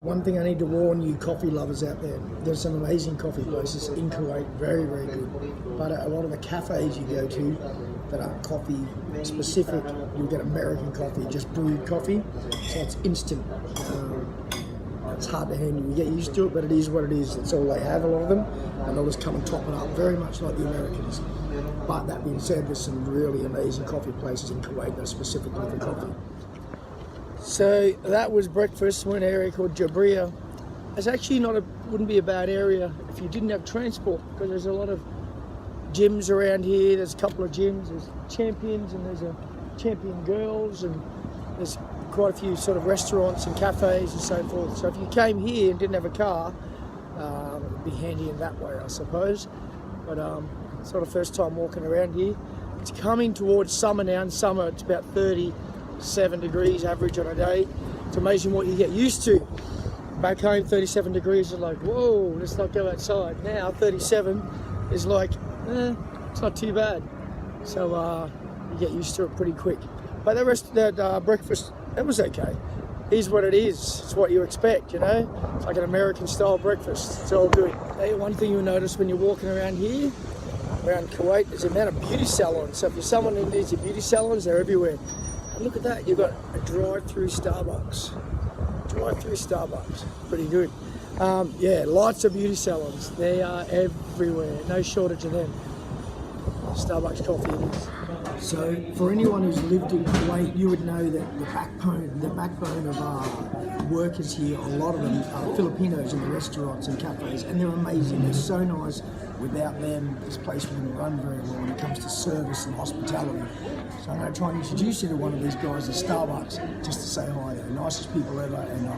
One thing I need to warn you coffee lovers out there, there's some amazing coffee places in Kuwait, very, very good. But a lot of the cafes you go to that aren't coffee specific, you'll get American coffee, just brewed coffee, so it's instant. It's hard to handle, you get used to it, but it is what it is. That's all they have, a lot of them, and they'll just come and top it up, very much like the Americans. But that being said, there's some really amazing coffee places in Kuwait that are specifically for coffee. So that was breakfast. We're in an area called Jabriya. It's actually wouldn't be a bad area if you didn't have transport, because there's a lot of gyms around here. There's a couple of gyms. There's Champions and there's a Champion Girls, and there's quite a few sort of restaurants and cafes and so forth. So if you came here and didn't have a car, it would be handy in that way, I suppose. But sort of first time walking around here. It's coming towards summer now. In summer it's about 37 degrees average on a day. It's amazing what you get used to. Back home 37 degrees is like, whoa, let's not go outside. Now 37 is like, it's not too bad. So you get used to it pretty quick. But that breakfast, it was okay. Here's what it is. It's what you expect, you know? It's like an American style breakfast. It's all good. Hey, one thing you'll notice when you're walking around here, around Kuwait, is the amount of beauty salons. So if you're someone who needs your beauty salons, they're everywhere. And look at that, you've got a drive-through Starbucks. Drive-through Starbucks, pretty good. Yeah, lots of beauty salons. They are everywhere, no shortage of them. Starbucks coffee it is. So for anyone who's lived in Kuwait, you would know that the backbone of our workers here, a lot of them are Filipinos in the restaurants and cafes, and they're amazing. They're so nice. Without them, this place wouldn't run very well when it comes to service and hospitality. So I'm going to try and introduce you to one of these guys at Starbucks, just to say hi. They're the nicest people ever, and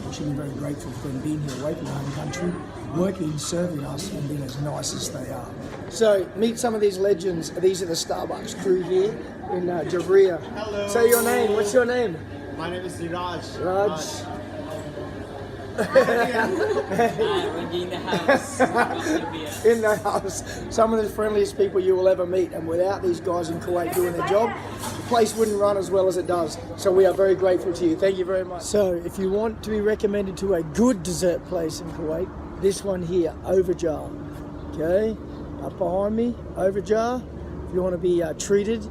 we should be very grateful for them being here away from the home country, working, serving us, and being as nice as they are. So meet some of these legends. These are the Starbucks crew here in Jabriya. Hello. Say your name. What's your name? My name is Siraj. Raj. We're in the house. In the house. Some of the friendliest people you will ever meet, and without these guys in Kuwait doing their job, the place wouldn't run as well as it does. So we are very grateful to you. Thank you very much. So if you want to be recommended to a good dessert place in Kuwait, this one here, Overjar. Okay, up behind me, Overjar. If you want to be treated,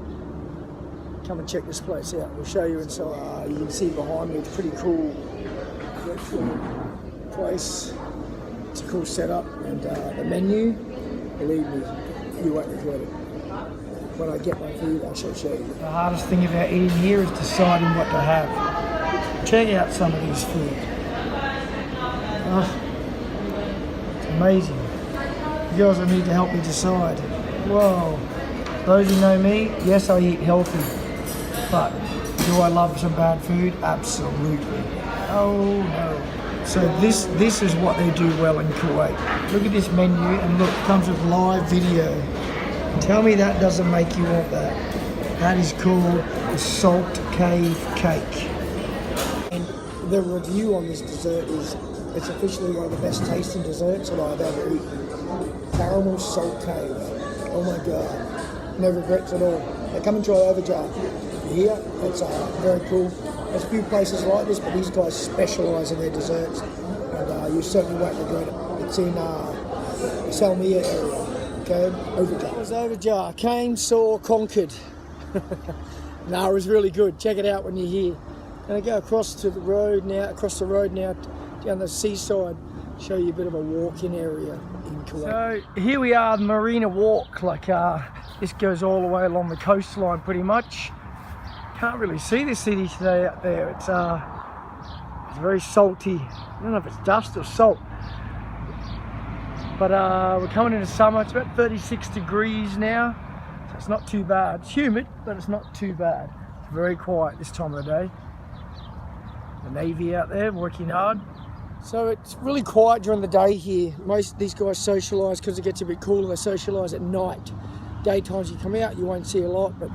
come and check this place out. We'll show you inside. You can see behind me, it's pretty cool. Place. It's a cool setup, and the menu, believe me, you won't regret it. When I get my food, I shall show you. The hardest thing about eating here is deciding what to have. Check out some of these food. It's amazing. You guys will need to help me decide. Whoa. Those who know me, yes, I eat healthy, but do I love some bad food? Absolutely. Oh no. So this is what they do well in Kuwait. Look at this menu, and look, it comes with live video. Tell me that doesn't make you want that. That is called the Salt Cave Cake. And the review on this dessert is, it's officially one of the best tasting desserts that I've ever eaten. Caramel Salt Cave. Oh my God. No regrets at all. Now come and try Overjar. Here, it's very cool. There's a few places like this, but these guys specialise in their desserts, and you certainly won't regret it. It's in Salmiya area, okay? Overjar. It was Overjar. Came, saw, conquered. No, it was really good. Check it out when you're here. And I go across the road now, down the seaside, show you a bit of a walking area in Kuwait. So here we are, the Marina Walk. This goes all the way along the coastline pretty much. Can't really see the city today out there. It's very salty. I don't know if it's dust or salt. But we're coming into summer. It's about 36 degrees now, so it's not too bad. It's humid, but it's not too bad. It's very quiet this time of the day. The Navy out there working hard. So it's really quiet during the day here. Most of these guys socialise because it gets a bit cooler. They socialise at night. Daytimes you come out, you won't see a lot, but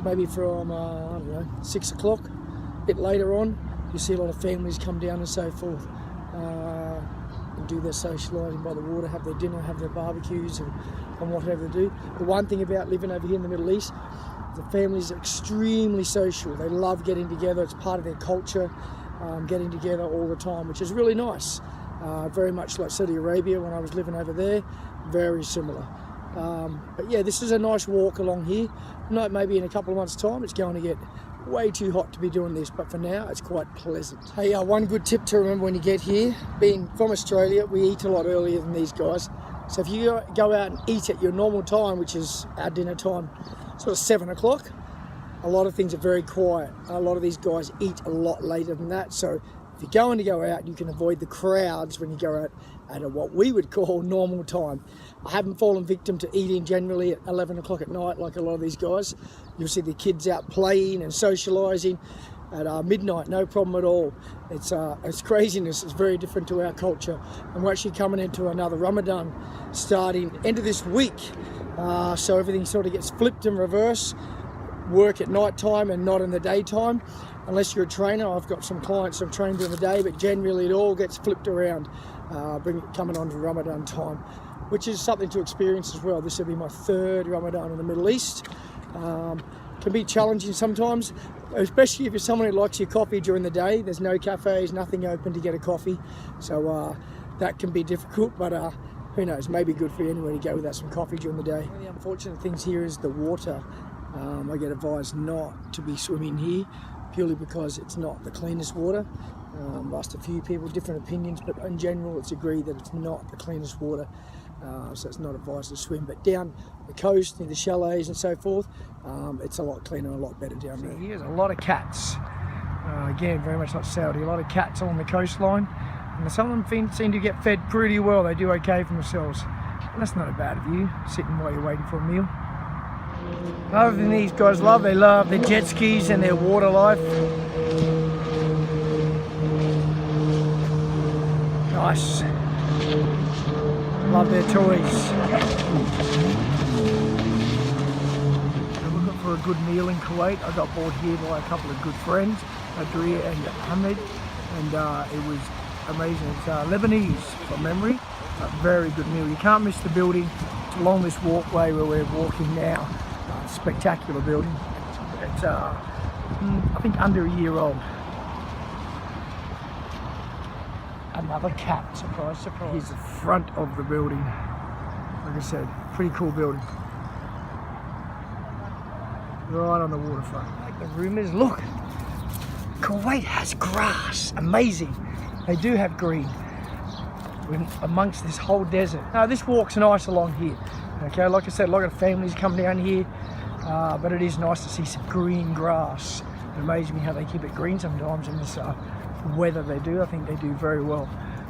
maybe from, I don't know, 6 o'clock, a bit later on, you see a lot of families come down and so forth, and do their socialising by the water, have their dinner, have their barbecues and whatever they do. The one thing about living over here in the Middle East, the families are extremely social. They love getting together. It's part of their culture. getting together all the time, which is really nice. Very much like Saudi Arabia when I was living over there, very similar. But yeah, this is a nice walk along here. No, maybe in a couple of months' time it's going to get way too hot to be doing this, but for now it's quite pleasant. Hey, one good tip to remember when you get here, being from Australia, we eat a lot earlier than these guys. So if you go out and eat at your normal time, which is our dinner time, sort of 7 o'clock, a lot of things are very quiet. A lot of these guys eat a lot later than that. So if you're going to go out, you can avoid the crowds when you go out at what we would call normal time. I haven't fallen victim to eating generally at 11 o'clock at night like a lot of these guys. You'll see the kids out playing and socialising at midnight, no problem at all. It's craziness. It's very different to our culture. And we're actually coming into another Ramadan starting end of this week. So everything sort of gets flipped in reverse. Work at night time and not in the daytime. Unless you're a trainer, I've got some clients I'm trained during the day, but generally it all gets flipped around, coming on to Ramadan time, which is something to experience as well. This will be my 3rd Ramadan in the Middle East. Can be challenging sometimes, especially if you're someone who likes your coffee during the day. There's no cafes, nothing open to get a coffee, so that can be difficult, but who knows, maybe good for you anyway to go without some coffee during the day. One of the unfortunate things here is the water. I get advised not to be swimming here purely because it's not the cleanest water. Asked a few people, different opinions, but in general it's agreed that it's not the cleanest water, so it's not advised to swim. But down the coast, near the chalets and so forth, it's a lot cleaner and a lot better down there. Here's a lot of cats. Again, very much like Saudi, a lot of cats along the coastline, and some of them seem to get fed pretty well. They do okay for themselves. And that's not a bad view, sitting while you're waiting for a meal. Another thing these guys love, they love their jet skis and their water life. Nice. Love their toys. I'm looking for a good meal in Kuwait. I got brought here by a couple of good friends, Adria and Ahmed, and it was amazing. It's Lebanese from memory. A very good meal. You can't miss the building. It's along this walkway where we're walking now. Spectacular building. It's I think under a year old. Another cat, surprise, surprise. Here's the front of the building. Like I said, pretty cool building. Right on the waterfront. Like the room is, look, Kuwait has grass. Amazing. They do have green amongst this whole desert. Now this walk's nice along here. Okay, like I said, a lot of families come down here, but it is nice to see some green grass. It amazes me how they keep it green sometimes in this weather they do. I think they do very well.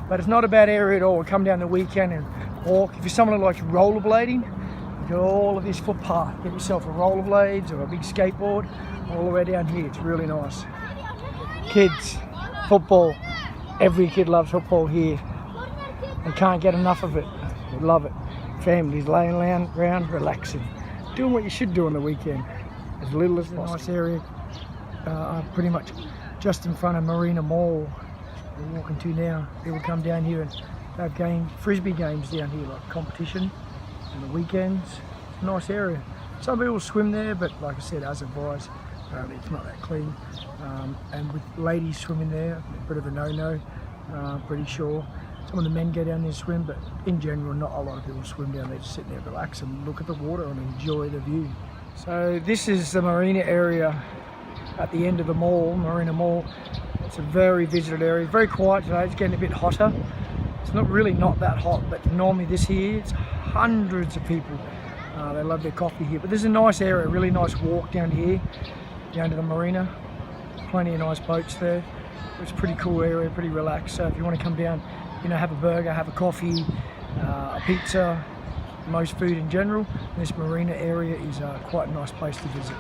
But it's not a bad area at all. Come down the weekend and walk. If you're someone who likes rollerblading, you've got all of this footpath. Get yourself a rollerblades or a big skateboard all the way down here. It's really nice. Kids, football. Every kid loves football here. They can't get enough of it. They love it. Families laying around, relaxing, doing what you should do on the weekend, as little as possible. Nice area, pretty much just in front of Marina Mall. We're walking to now. People come down here and have frisbee games down here, like competition on the weekends. It's a nice area. Some people swim there, but like I said, as advised, it's not that clean. And with ladies swimming there, a bit of a no-no, pretty sure. Some of the men go down there and swim, but in general, not a lot of people swim down there. Just sit there, relax and look at the water and enjoy the view. So this is the marina area at the end of the mall, Marina Mall. It's a very visited area. It's very quiet today. It's getting a bit hotter. It's not that hot, but normally this here, it's hundreds of people. They love their coffee here. But this is a nice area, really nice walk down here, down to the marina. Plenty of nice boats there. It's a pretty cool area, pretty relaxed. So if you want to come down, have a burger, have a coffee, a pizza, most food in general, this marina area is quite a nice place to visit.